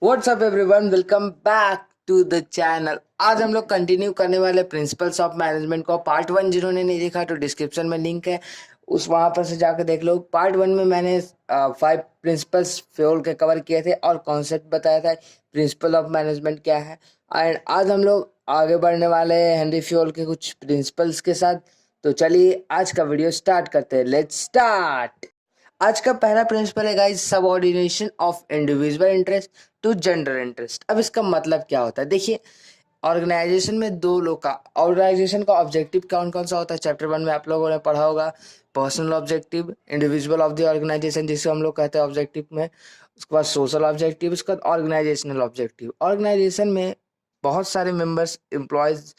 WhatsApp everyone, welcome back to the channel. आज हम लोग कंटिन्यू करने वाले प्रिंसिपल्स ऑफ मैनेजमेंट को। पार्ट 1 जिन्होंने नहीं देखा तो डिस्क्रिप्शन में लिंक है, उस वहाँ पर से जाकर देख लो। पार्ट 1 में मैंने 5 प्रिंसिपल्स फ्योल के कवर किए थे और कॉन्सेप्ट बताया था प्रिंसिपल ऑफ मैनेजमेंट क्या है। एंड आज हम लोग आगे बढ़ने वाले हैं हेनरी फ्योल के कुछ प्रिंसिपल्स के साथ। तो चलिए आज का वीडियो स्टार्ट करते हैं। Let's start. आज का पहला प्रिंसिपल है guys, subordination of individual interest to general interest. अब इसका मतलब क्या होता है, देखिए ऑर्गेनाइजेशन में दो लोग का ऑर्गेनाइजेशन का ऑब्जेक्टिव कौन कौन सा होता है, चैप्टर 1 में आप लोगों ने पढ़ा होगा। Personal objective, individual of the organisation जिसे हम लोग कहते हैं ऑब्जेक्टिव में, उसके बाद सोशल ऑब्जेक्टिव, उसके बाद ऑर्गेनाइजेशनल ऑब्जेक्टिव। ऑर्गेनाइजेशन में बहुत सारे मेंबर्स एम्प्लॉयज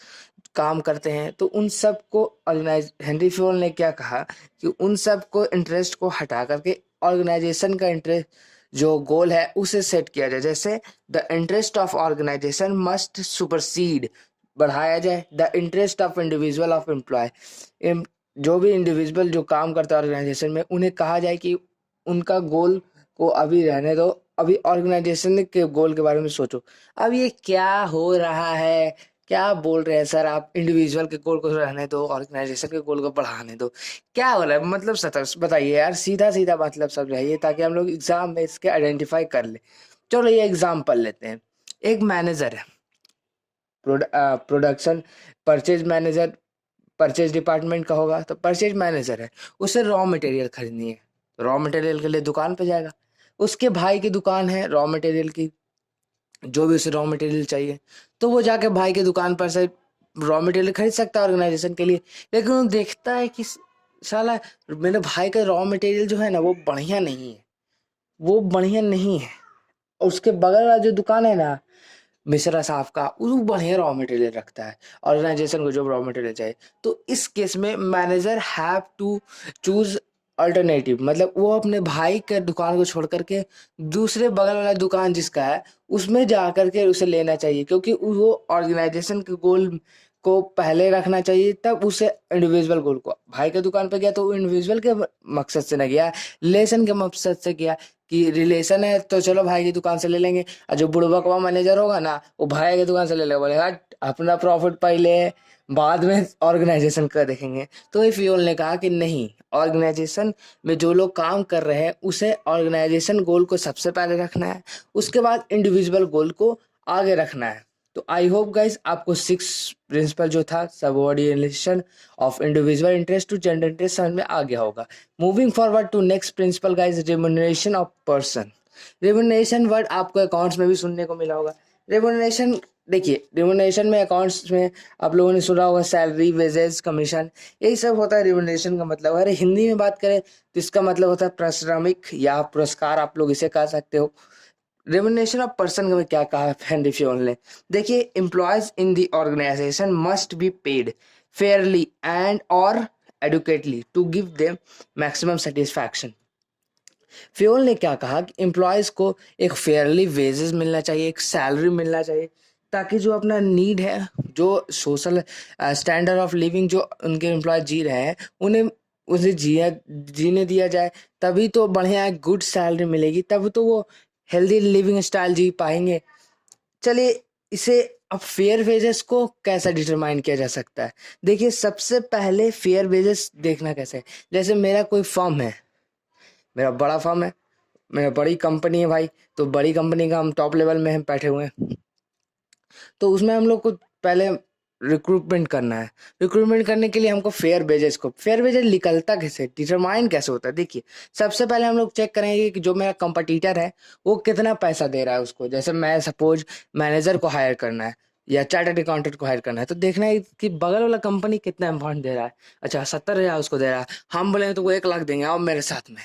काम करते हैं, तो उन सब को ऑर्गेनाइज हेनरी फ्योल ने क्या कहा कि उन सब को इंटरेस्ट को हटा करके ऑर्गेनाइजेशन का इंटरेस्ट जो गोल है उसे सेट किया जाए। जैसे the interest of organisation must supersede, बढ़ाया जाए the interest of individual of employee. जो भी इंडिविजुअल जो काम करता है ऑर्गेनाइजेशन में, उन्हें कहा जाए कि उनका गोल को अभी रहने दो, अभी ऑर्गेनाइजेशन के गोल के बारे में सोचो। अब ये क्या हो रहा है, क्या बोल रहे हैं सर आप, इंडिविजुअल के गोल को रहने दो, ऑर्गेनाइजेशन के गोल को बढ़ाने दो, क्या हो रहा है? मतलब सतर्क बताइए यार, सीधा सीधा मतलब समझाइए ताकि हम लोग एग्जाम में इसके आइडेंटिफाई कर ले। चलो ये एग्जाम्पल लेते हैं। एक मैनेजर है, production purchase manager, purchase department का होगा तो परचेज मैनेजर है, उसे रॉ मटेरियल खरीदनी है, रॉ मटेरियल के लिए दुकान पे जाएगा। उसके भाई की दुकान है रॉ मटेरियल की, जो भी उसे रॉ मटेरियल चाहिए तो वो जाके भाई की दुकान पर से रॉ मटेरियल खरीद सकता है ऑर्गेनाइजेशन के लिए। लेकिन वो देखता है कि साला मेरे भाई का रॉ मटेरियल जो है ना वो बढ़िया नहीं है, वो बढ़िया नहीं है। उसके बगल वाला जो दुकान है ना मिश्रा साहब का, वो बढ़िया रॉ मटेरियल रखता है, ऑर्गेनाइजेशन को जो रॉ मटेरियल चाहिए। तो इस केस में manager have to choose alternative, मतलब वो अपने भाई के दुकान को छोड़ करके दूसरे बगल वाला दुकान जिसका है उसमें जा करके उसे लेना चाहिए, क्योंकि वो ऑर्गेनाइजेशन के गोल को पहले रखना चाहिए, तब उसे इंडिविजुअल गोल को। भाई के दुकान पे गया तो वो इंडिविजुअल के मकसद से न गया, रिलेशन के मकसद से गया कि रिलेशन है तो चलो भाई की दुकान से ले लेंगे। और जो बुढ़बकवा मैनेजर होगा ना वो भाई की दुकान से ले लेगा, बोले हट अपना प्रॉफिट पहले है, बाद में ऑर्गेनाइजेशन का देखेंगे। तो ये फ्योल ने कहा कि नहीं, ऑर्गेनाइजेशन में जो लोग काम कर रहे हैं उसे ऑर्गेनाइजेशन गोल को सबसे पहले रखना है, उसके बाद इंडिविजुअल गोल को आगे रखना है। तो आई होप गाइज आपको 6 प्रिंसिपल जो था subordination of individual interest to general interest समझ में आ गया होगा। Moving forward to next principle guys, remuneration of person. Remuneration word आपको अकाउंट्स में भी सुनने को मिला होगा। रिम्यूनरेशन, देखिए रिम्यूनरेशन में अकाउंट्स में आप लोगों ने सुना होगा सैलरी, वेजेस, कमीशन, यही सब होता है रिम्यूनरेशन का मतलब। अगर हिंदी में बात करें तो इसका मतलब होता है पारिश्रमिक या पुरस्कार, आप लोग इसे कह सकते हो। रेमुनरेशन ऑफ पर्सन में क्या कहा हेनरी फ्योल ने, देखिए employees in the organisation must be paid fairly and और adequately to give them maximum satisfaction. Fayol ने क्या कहा कि एम्प्लॉयज को एक फेयरली वेजेस मिलना चाहिए, एक सैलरी मिलना चाहिए, ताकि जो अपना नीड है, जो सोशल स्टैंडर्ड ऑफ लिविंग जो उनके एम्प्लॉय जी रहे हैं उन्हें उसे जीने दिया जाए। तभी तो बढ़िया गुड सैलरी मिलेगी, तब तो वो हेल्दी लिविंग स्टाइल जी पाएंगे। चलिए इसे अब फेयर वेजेस को कैसा डिटरमाइन किया जा सकता है, देखिए सबसे पहले फेयर वेजेस देखना कैसे है। जैसे मेरा कोई फर्म है, मेरा बड़ा फर्म है, मेरा बड़ी कंपनी है भाई, तो बड़ी कंपनी का हम टॉप लेवल में हम बैठे हुए हैं, तो उसमें हम लोग को पहले रिक्रूटमेंट करना है। रिक्रूटमेंट करने के लिए हमको फेयर वेजेस को, फेयर वेजेस निकलता कैसे, डिटरमाइन कैसे होता है, देखिए सबसे पहले हम लोग चेक करेंगे कि जो मेरा कंपटीटर है वो कितना पैसा दे रहा है उसको। जैसे मैं सपोज मैनेजर को हायर करना है या चार्टर्ड अकाउंटेंट को हायर करना है, तो देखना है कि बगल वाला कंपनी कितना अमाउंट दे रहा है। अच्छा 70,000 उसको दे रहा है, हम बोलेंगे तो वो 1 लाख देंगे, आओ मेरे साथ में,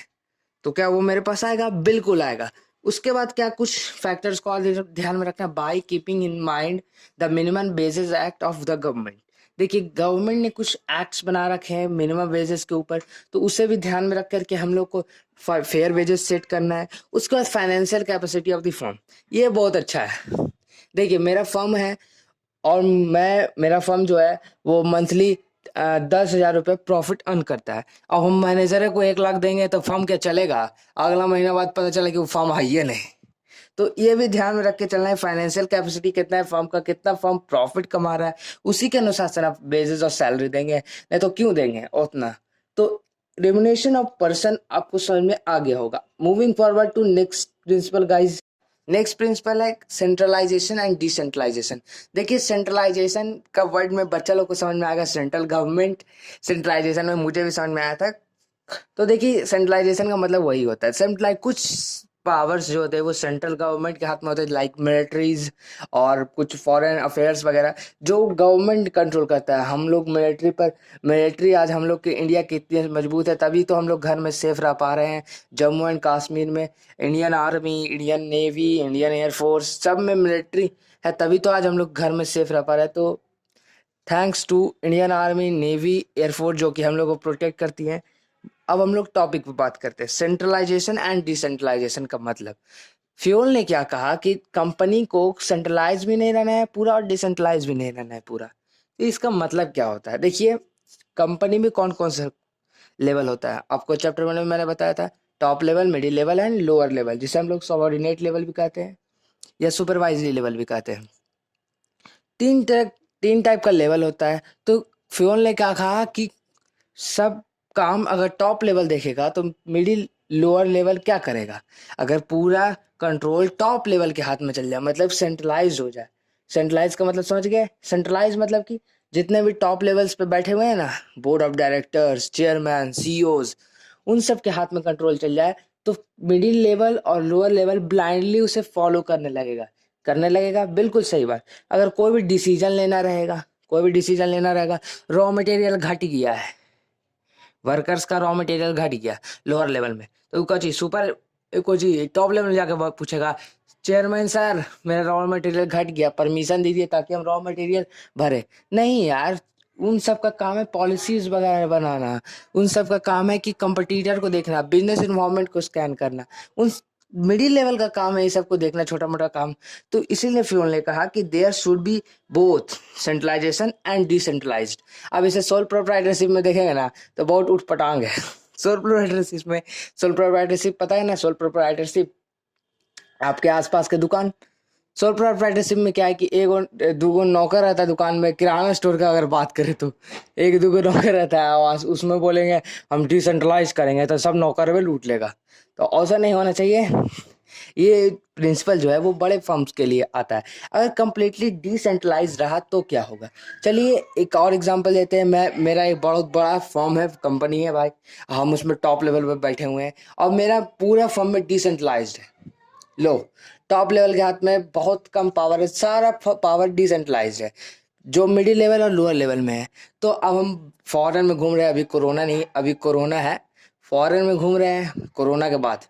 तो क्या वो मेरे पास आएगा? बिल्कुल आएगा। उसके बाद क्या कुछ फैक्टर्स को और ध्यान में रखना, by keeping in mind the minimum basis act of the government. देखिए गवर्नमेंट ने कुछ एक्ट्स बना रखे हैं मिनिमम वेजेस के ऊपर, तो उसे भी ध्यान में रख करके हम लोग को फेयर वेजेस सेट करना है। उसके बाद financial capacity of the firm, ये बहुत अच्छा है। देखिए मेरा फर्म है और मेरा फर्म जो है वो मंथली 10,000 रुपये प्रॉफिट अर्न करता है। अब हम मैनेजर को 1 लाख देंगे तो फर्म क्या चलेगा? अगला महीना बाद पता चला कि वो फर्म है ही नहीं, तो ये भी ध्यान में रख के चलना है, फाइनेंशियल कैपेसिटी कितना है फर्म का, कितना फर्म प्रॉफिट कमा रहा है, उसी के अनुसार से आप बेसिस और सैलरी देंगे, नहीं तो क्यों देंगे उतना। तो रेम्युनरेशन ऑफ पर्सन आपको समझ में आ गया होगा। Moving forward to next principle guys. Next principle है सेंट्रलाइजेशन एंड डिसेंट्रलाइजेशन। देखिए सेंट्रलाइजेशन का वर्ड में बच्चा लोग को समझ में आएगा, सेंट्रल गवर्नमेंट, सेंट्रलाइजेशन में मुझे भी समझ में आया था। तो देखिए सेंट्रलाइजेशन का मतलब वही होता है, सेंट्रलाइज कुछ पावर्स जो होते हैं वो सेंट्रल गवर्नमेंट के हाथ में होते हैं, लाइक मिलिट्रीज और कुछ फॉरेन अफेयर्स वगैरह जो गवर्नमेंट कंट्रोल करता है। हम लोग मिलिट्री पर, मिलिट्री आज हम लोग की इंडिया की इतनी मजबूत है तभी तो हम लोग घर में सेफ रह पा रहे हैं। जम्मू एंड कश्मीर में Indian army, Indian navy, Indian air force सब में मिलिट्री है तभी तो आज हम लोग घर में सेफ रह पा रहे हैं। तो thanks to Indian army, navy, air force जो कि हम लोग को प्रोटेक्ट करती हैं। अब हम लोग टॉपिक पे बात करते हैं, सेंट्रलाइजेशन एंड डिसेंट्रलाइजेशन का मतलब। फ्यूल ने क्या कहा कि कंपनी को सेंट्रलाइज भी नहीं रहना है पूरा और डिसेंट्रलाइज भी नहीं रहना है पूरा। तो इसका मतलब क्या होता है, देखिए कंपनी में कौन कौन सा लेवल होता है आपको चैप्टर 1 में मैंने बताया था, top level, middle level and lower level, जिसे हम लोग सबऑर्डिनेट लेवल भी कहते हैं या सुपरवाइजरी लेवल भी कहते हैं। तीन टाइप का लेवल होता है। तो फ्यूल ने क्या कहा कि सब काम अगर टॉप लेवल देखेगा तो मिडिल लोअर लेवल क्या करेगा, अगर पूरा कंट्रोल टॉप लेवल के हाथ में चल जाए, मतलब सेंट्रलाइज हो जाए। सेंट्रलाइज का मतलब समझ गए, सेंट्रलाइज मतलब कि जितने भी टॉप लेवल्स पे बैठे हुए हैं ना, board of directors, chairman, CEOs, उन सब के हाथ में कंट्रोल चल जाए तो मिडिल लेवल और लोअर लेवल ब्लाइंडली उसे फॉलो करने लगेगा। बिल्कुल सही बात। अगर कोई भी डिसीजन लेना रहेगा, रॉ मटेरियल घट गया है, वर्कर्स का रॉ मटेरियल घट गया लोअर लेवल में, तो कुछ टॉप लेवल में जाकर पूछेगा, चेयरमैन सर मेरा रॉ मटेरियल घट गया, परमिशन दीजिए ताकि हम रॉ मटेरियल भरे। नहीं यार, उन सब का काम है पॉलिसीज वगैरह बनाना, उन सब का काम है कि कंपटीटर को देखना, बिजनेस इन्वायरमेंट को स्कैन करना, उन मिडिल लेवल का काम है ये सब को देखना, छोटा मोटा काम। तो इसीलिए फ्यूल ने कहा कि there should be both centralisation and decentralised. अब इसे सोल प्रोप्राइटरशिप में देखेंगे ना तो बहुत उठपटांग है। सोल प्रोप्राइटरशिप पता है ना, सोल प्रोप्राइटरशिप आपके आसपास के दुकान। सोल प्रोप्राइटरशिप में क्या है कि एक और दूगो नौकर रहता है दुकान में, किराना स्टोर का अगर बात करें तो एक दूगो नौकर रहता है आवाज, उसमें बोलेंगे हम डिसेंट्रलाइज करेंगे तो सब नौकर भी लूट लेगा। तो ऐसा नहीं होना चाहिए। ये प्रिंसिपल जो है वो बड़े फर्म्स के लिए आता है। अगर कंप्लीटली डिसेंट्रलाइज रहा तो क्या होगा, चलिए एक और एग्जांपल देते हैं। मेरा एक बहुत बड़ा फर्म है, कंपनी है भाई, हम उसमें टॉप लेवल पर बैठे हुए हैं और मेरा पूरा फर्म में डिसेंट्रलाइज्ड है। लो, टॉप लेवल के हाथ में बहुत कम पावर है, सारा पावर डिसेंट्रलाइज्ड है, जो मिडिल लेवल और लोअर लेवल में है। तो अब हम फॉरेन में घूम रहे हैं, अभी कोरोना नहीं, अभी कोरोना है, फॉरेन में घूम रहे हैं, कोरोना के बाद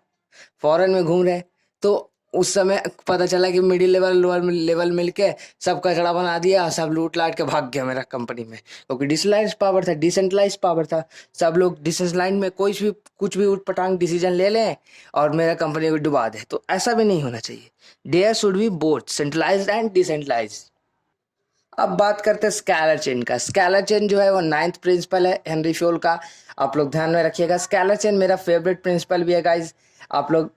फॉरेन में घूम रहे हैं। तो उस समय पता चला कि मिडिल लेवल लोअर लेवल मिलके सब कचड़ा बना दिया, सब लूट लाट के भाग गया मेरा कंपनी में, क्योंकि डिसेंट्रलाइज पावर था, डिसेंट्रलाइज पावर था। सब लोग डिसेंट्रलाइज में कुछ भी उठपटांग डिसीजन ले लें और मेरा कंपनी को डुबा दे। तो ऐसा भी नहीं होना चाहिए। There should be both centralised and decentralised. अब बात करते हैं स्केलर चेन का। स्केलर चेन जो है वो 9th प्रिंसिपल है हेनरी फ्यूल का, आप लोग ध्यान में रखिएगा। स्केलर चेन मेरा फेवरेट प्रिंसिपल भी है गाइज, आप लोग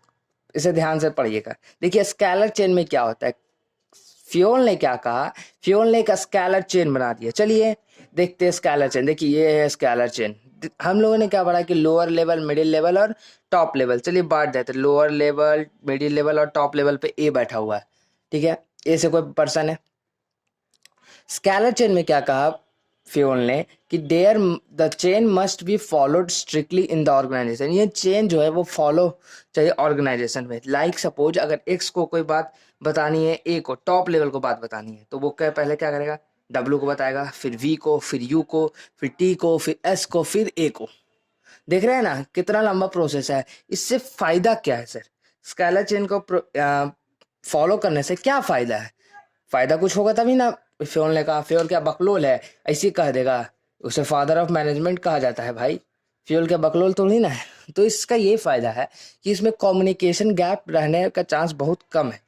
इसे ध्यान से पढ़िएगा। देखिए स्केलर चेन में क्या होता है, फ्यूल ने क्या कहा, फ्यूल ने एक स्केलर चेन बना दिया। चलिए देखते हैं स्केलर चेन। देखिए ये है स्केलर चेन। हम लोगों ने क्या पढ़ा कि लोअर लेवल, मिडिल लेवल और टॉप लेवल। चलिए बांट देते, लोअर लेवल, मिडिल लेवल और टॉप लेवल पे ए बैठा हुआ है, ठीक है, ए से कोई पर्सन है। स्केलर चेन में क्या कहा फ्यूल ने कि there the chain must be followed strictly in the organisation. ये चेन जो है वो फॉलो चाहिए ऑर्गेनाइजेशन में। लाइक सपोज अगर एक्स को कोई बात बतानी है, ए को टॉप लेवल को बात बतानी है, तो वो पहले क्या करेगा, डब्ल्यू को बताएगा, फिर वी को, फिर यू को, फिर टी को, फिर एस को, फिर ए को। देख रहे हैं ना कितना लंबा प्रोसेस है। इससे फायदा क्या है सर, स्केलर चेन को फॉलो करने से क्या फायदा है, फायदा कुछ होगा तभी ना। फ्योल ने कहा, फ्योल क्या बकलोल है ऐसी कह देगा, उसे फादर ऑफ मैनेजमेंट कहा जाता है भाई, फ्योल क्या बकलोल तो नहीं ना है। तो इसका ये फायदा है कि इसमें कम्युनिकेशन गैप रहने का चांस बहुत कम है,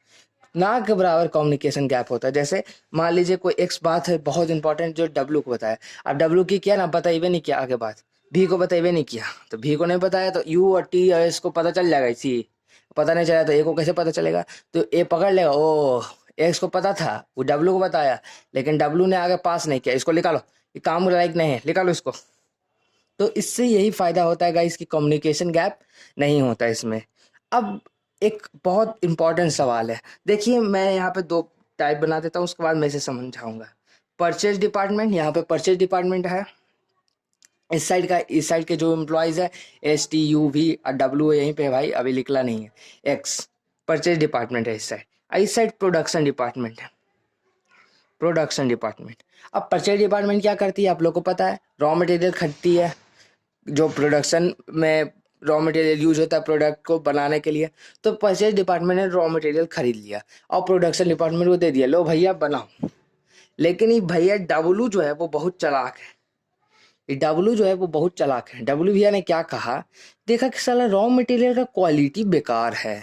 ना के बराबर कम्युनिकेशन गैप होता है। जैसे मान लीजिए कोई एक्स बात है बहुत इंपॉर्टेंट जो डब्ल्यू को बताया, अब डब्ल्यू की किया ना, बताइए नहीं किया आगे बात, भी को बताइए नहीं किया, तो भी को नहीं बताया तो यू और टी और एस को पता चल जाएगा इसी, पता नहीं चला तो ए को कैसे पता चलेगा? तो ए पकड़ लेगा, ओ एक्स को पता था, वो डब्लू को बताया, लेकिन डब्लू ने आगे पास नहीं किया, इसको निकालो, ये काम लायक नहीं है, निकालो इसको। तो इससे यही फायदा होता है गाइस कि कम्युनिकेशन गैप नहीं होता इसमें। अब एक बहुत इंपॉर्टेंट सवाल है, देखिए मैं यहाँ पे दो टाइप बना देता हूँ, उसके बाद मैं इसे समझाऊंगा। परचेज डिपार्टमेंट, यहाँ पे परचेज डिपार्टमेंट है, इस साइड के जो एम्प्लॉयज है STUV और W यहीं पे है भाई, अभी लिखला नहीं है, X परचेज डिपार्टमेंट है इस साइड प्रोडक्शन डिपार्टमेंट है, प्रोडक्शन डिपार्टमेंट। अब परचेज डिपार्टमेंट क्या करती है आप लोग को पता है, रॉ मटेरियल खरीदती है, जो प्रोडक्शन में रॉ मटेरियल यूज होता है प्रोडक्ट को बनाने के लिए, तो परचेज डिपार्टमेंट ने रॉ मटेरियल खरीद लिया और प्रोडक्शन डिपार्टमेंट को दे दिया, लो भैया बनाओ। लेकिन ये भैया डब्लू जो है वो बहुत चालाक है, ये डब्लू जो है वो बहुत चालाक है। डब्लू भैया ने क्या कहा, देखा कि साला रॉ मटेरियल का क्वालिटी बेकार है,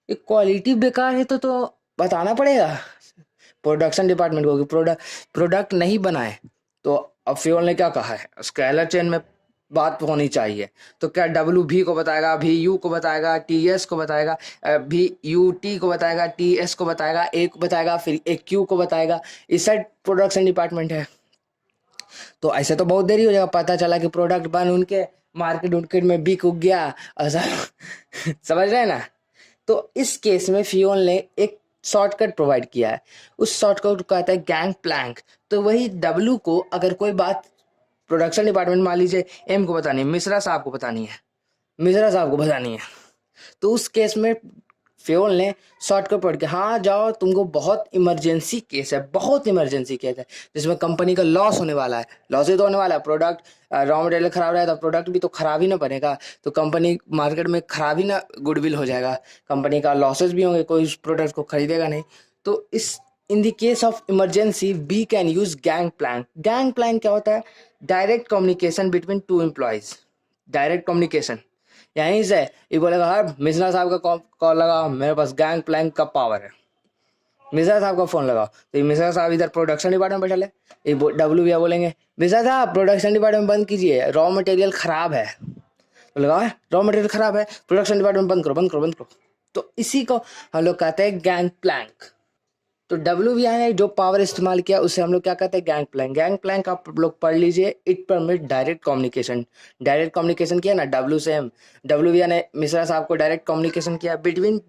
ये क्वालिटी बेकार है तो बताना पड़ेगा प्रोडक्शन डिपार्टमेंट को कि प्रोडक्ट नहीं बनाए। तो अब फ्योल ने क्या कहा है, स्केलर चेन में बात होनी चाहिए, तो क्या WV को बताएगा, VU को बताएगा, TS को बताएगा, VUT को बताएगा, TS को बताएगा, A को बताएगा, फिर AQ को बताएगा, इस साइड प्रोडक्शन डिपार्टमेंट है। तो ऐसे तो बहुत देरी हो जाएगा, पता चला कि प्रोडक्ट बन उनके मार्केट में बिक उग गया ऐसा समझ रहे हैं ना। तो इस केस में फ्योल ने एक शॉर्टकट प्रोवाइड किया है, उस शॉर्टकट को कहता है गैंग प्लैंक। तो वही डब्लू को अगर कोई बात प्रोडक्शन डिपार्टमेंट मान लीजिए M को बतानी है, मिश्रा साहब को बतानी है, तो उस केस में फ्योल ने शॉर्टकट पढ़ के, हाँ जाओ तुमको बहुत इमरजेंसी केस है जिसमें कंपनी का लॉस होने वाला है, लॉस ही तो होने वाला है, प्रोडक्ट रॉ मटेरियल खराब रहा तो प्रोडक्ट भी तो खराब ही ना बनेगा, तो कंपनी मार्केट में खराब ही ना गुडविल हो जाएगा, कंपनी का लॉसेस भी होंगे, कोई उस प्रोडक्ट को खरीदेगा नहीं। तो इस in the case of emergency we can use gang plank. Gang plank क्या होता है, direct communication between two employees, direct communication. यहीं से ये बोलेगा, हाँ मिश्रा साहब का कॉल लगा, मेरे पास गैंग प्लैंक का पावर है, मिश्रा साहब का फोन लगाओ, तो ये मिश्रा साहब इधर प्रोडक्शन डिपार्टमेंट बैठे है, ये डब्लू भैया बोलेंगे मिश्रा साहब प्रोडक्शन डिपार्टमेंट बंद कीजिए, रॉ मटेरियल खराब है, तो लगाओ रॉ मटेरियल खराब है, प्रोडक्शन डिपार्टमेंट बंद करो। तो इसी को हम लोग कहते हैं गैंग प्लैंक। तो WV ने जो पावर इस्तेमाल किया उसे हम लोग क्या कहते हैं, गैंग प्लैंक। गैंग प्लैंक आप लोग पढ़ लीजिए, इट परमिट डायरेक्ट कम्युनिकेशन किया ना डब्ल्यू से M, WV ने मिश्रा साहब को डायरेक्ट कम्युनिकेशन किया बिटवीन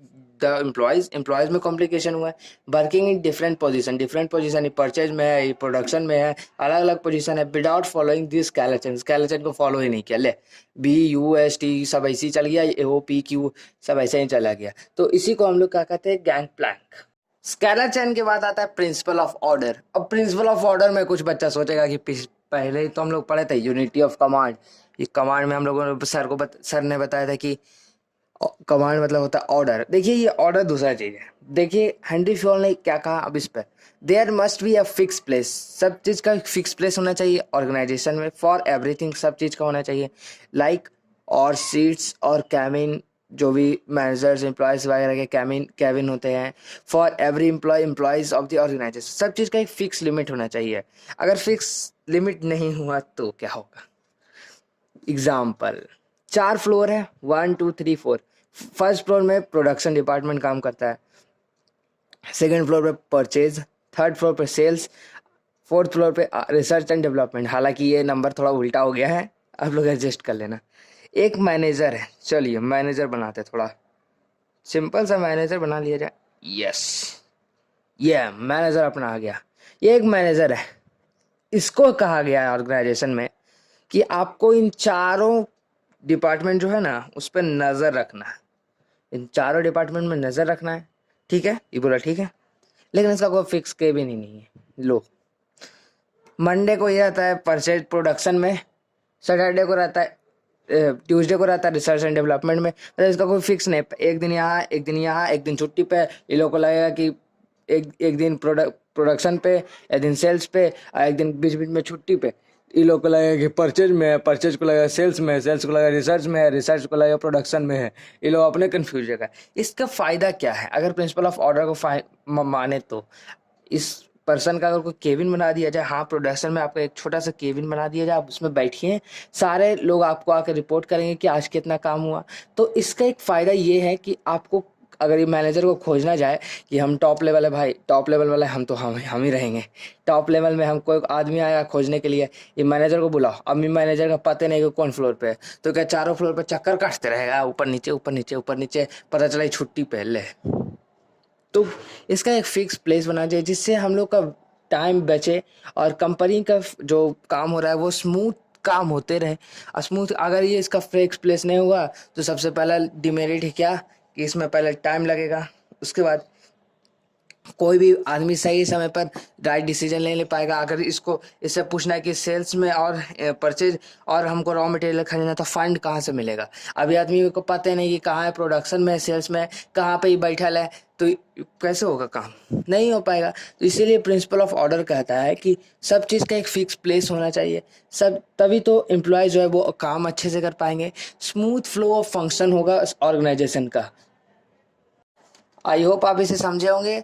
द एम्प्लॉयज में कम्युनिकेशन हुआ है, working in different position, purchase में है, ये प्रोडक्शन में है, अलग अलग पोजीशन है, without following this scalar chain को फॉलो ही नहीं किया, ले BUST सब ऐसे ही चल गया, AOPQ सब ऐसे ही चला गया। तो इसी को हम लोग क्या कहते हैं, गैंग प्लैंक। स्केलर चेन के बाद आता है प्रिंसिपल ऑफ ऑर्डर। अब प्रिंसिपल ऑफ ऑर्डर में कुछ बच्चा सोचेगा कि पहले ही तो हम लोग पढ़े थे यूनिटी ऑफ कमांड, ये कमांड में हम लोगों ने सर ने बताया था कि कमांड मतलब होता है ऑर्डर। देखिए ये ऑर्डर दूसरा चीज है, देखिए हेनरी फ्योल ने क्या कहा अब इस पर, there must be a fix place, सब चीज का फिक्स प्लेस होना चाहिए ऑर्गेनाइजेशन में, फॉर एवरीथिंग सब चीज का होना चाहिए, लाइक और सीट्स और कैबिन, जो भी मैनेजर्स एम्प्लॉयज वगैरह के कैबिन होते हैं, for every employees of the organisation, सब चीज़ का एक फिक्स लिमिट होना चाहिए। अगर फिक्स लिमिट नहीं हुआ तो क्या होगा, एग्जाम्पल 4 फ्लोर है, 1 2 3 4, फर्स्ट फ्लोर में प्रोडक्शन डिपार्टमेंट काम करता है, सेकेंड फ्लोर पे परचेज, थर्ड फ्लोर पे सेल्स, फोर्थ फ्लोर पे रिसर्च एंड डेवलपमेंट। हालांकि ये नंबर थोड़ा उल्टा हो गया है, आप लोग एडजस्ट कर लेना। एक मैनेजर है, चलिए मैनेजर बनाते, थोड़ा सिंपल सा मैनेजर बना लिया जाए, यस ये मैनेजर अपना आ गया। ये एक मैनेजर है, इसको कहा गया है ऑर्गेनाइजेशन में कि आपको इन चारों डिपार्टमेंट जो है ना उस पर नज़र रखना है, इन चारों डिपार्टमेंट में नज़र रखना है, ठीक है। ये बोला ठीक है, लेकिन इसका कोई फिक्स के भी नहीं है। लो मंडे को ये रहता है परचेज प्रोडक्शन में, सैटरडे को रहता है, ट्यूसडे को रहता है रिसर्च एंड डेवलपमेंट में, मतलब इसका कोई फिक्स नहीं, एक दिन यहाँ एक दिन यहाँ, एक दिन छुट्टी पे, ये लोग को लगेगा कि एक दिन प्रोडक्शन पे, एक दिन सेल्स पे, और एक दिन बीच बीच में छुट्टी पे, ये लोग को लगेगा कि परचेज में है, परचेज को लगेगा सेल्स में है, सेल्स को लगेगा रिसर्च में है, रिसर्च को लगेगा प्रोडक्शन में है, ये लोग अपने कन्फ्यूज जगह। इसका फ़ायदा क्या है अगर प्रिंसिपल ऑफ ऑर्डर को माने तो, इस पर्सन का अगर कोई केबिन बना दिया जाए, हाँ प्रोडक्शन में आपका एक छोटा सा केबिन बना दिया जाए, आप उसमें बैठिए, सारे लोग आपको आकर रिपोर्ट करेंगे कि आज कितना काम हुआ। तो इसका एक फ़ायदा ये है कि आपको अगर ये मैनेजर को खोजना जाए कि हम टॉप लेवल है भाई, टॉप लेवल वाला हम तो हम ही रहेंगे, टॉप लेवल में हमको एक आदमी आया खोजने के लिए, ये मैनेजर को बुलाओ। अब ये मैनेजर का पता नहीं कि कौन फ्लोर पे है, तो क्या चारों फ्लोर पे चक्कर काटते रहेगा, ऊपर नीचे ऊपर नीचे ऊपर नीचे, पता चला छुट्टी पे ले। तो इसका एक फिक्स प्लेस बना चाहिए जिससे हम लोग का टाइम बचे और कंपनी का जो काम हो रहा है वो स्मूथ काम होते रहे। स्मूथ अगर ये इसका फिक्स प्लेस नहीं होगा तो सबसे पहला डिमेरिट है क्या कि इसमें पहले टाइम लगेगा, उसके बाद कोई भी आदमी सही समय पर राइट डिसीजन नहीं ले पाएगा। अगर इसको इससे पूछना है कि सेल्स में और परचेज और हमको रॉ मटेरियल खरीदना तो फंड कहाँ से मिलेगा, अभी आदमी को पता ही नहीं कि कहाँ है, प्रोडक्शन में, सेल्स में, कहाँ पे ही बैठल है, तो कैसे होगा काम, नहीं हो पाएगा। तो इसीलिए प्रिंसिपल ऑफ ऑर्डर कहता है कि सब चीज़ का एक फिक्स प्लेस होना चाहिए, सब तभी तो एम्प्लॉय जो है वो काम अच्छे से कर पाएंगे, स्मूथ फ्लो ऑफ फंक्शन होगा ऑर्गेनाइजेशन का। आई होप आप इसे समझे होंगे।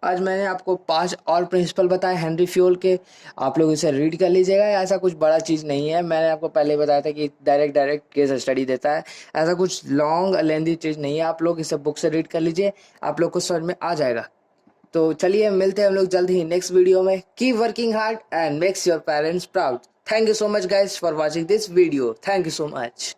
आज मैंने आपको 5 और प्रिंसिपल बताए हेनरी फ्यूल के, आप लोग इसे रीड कर लीजिएगा। ऐसा कुछ बड़ा चीज़ नहीं है, मैंने आपको पहले बताया था कि डायरेक्ट केस स्टडी देता है, ऐसा कुछ लॉन्ग लेंदी चीज़ नहीं है। आप लोग इसे बुक से रीड कर लीजिए, आप लोग को समझ में आ जाएगा। तो चलिए मिलते हैं हम लोग जल्द ही नेक्स्ट वीडियो में। Keep working hard and makes your parents proud. Thank you so much guys for watching this video, thank you so much.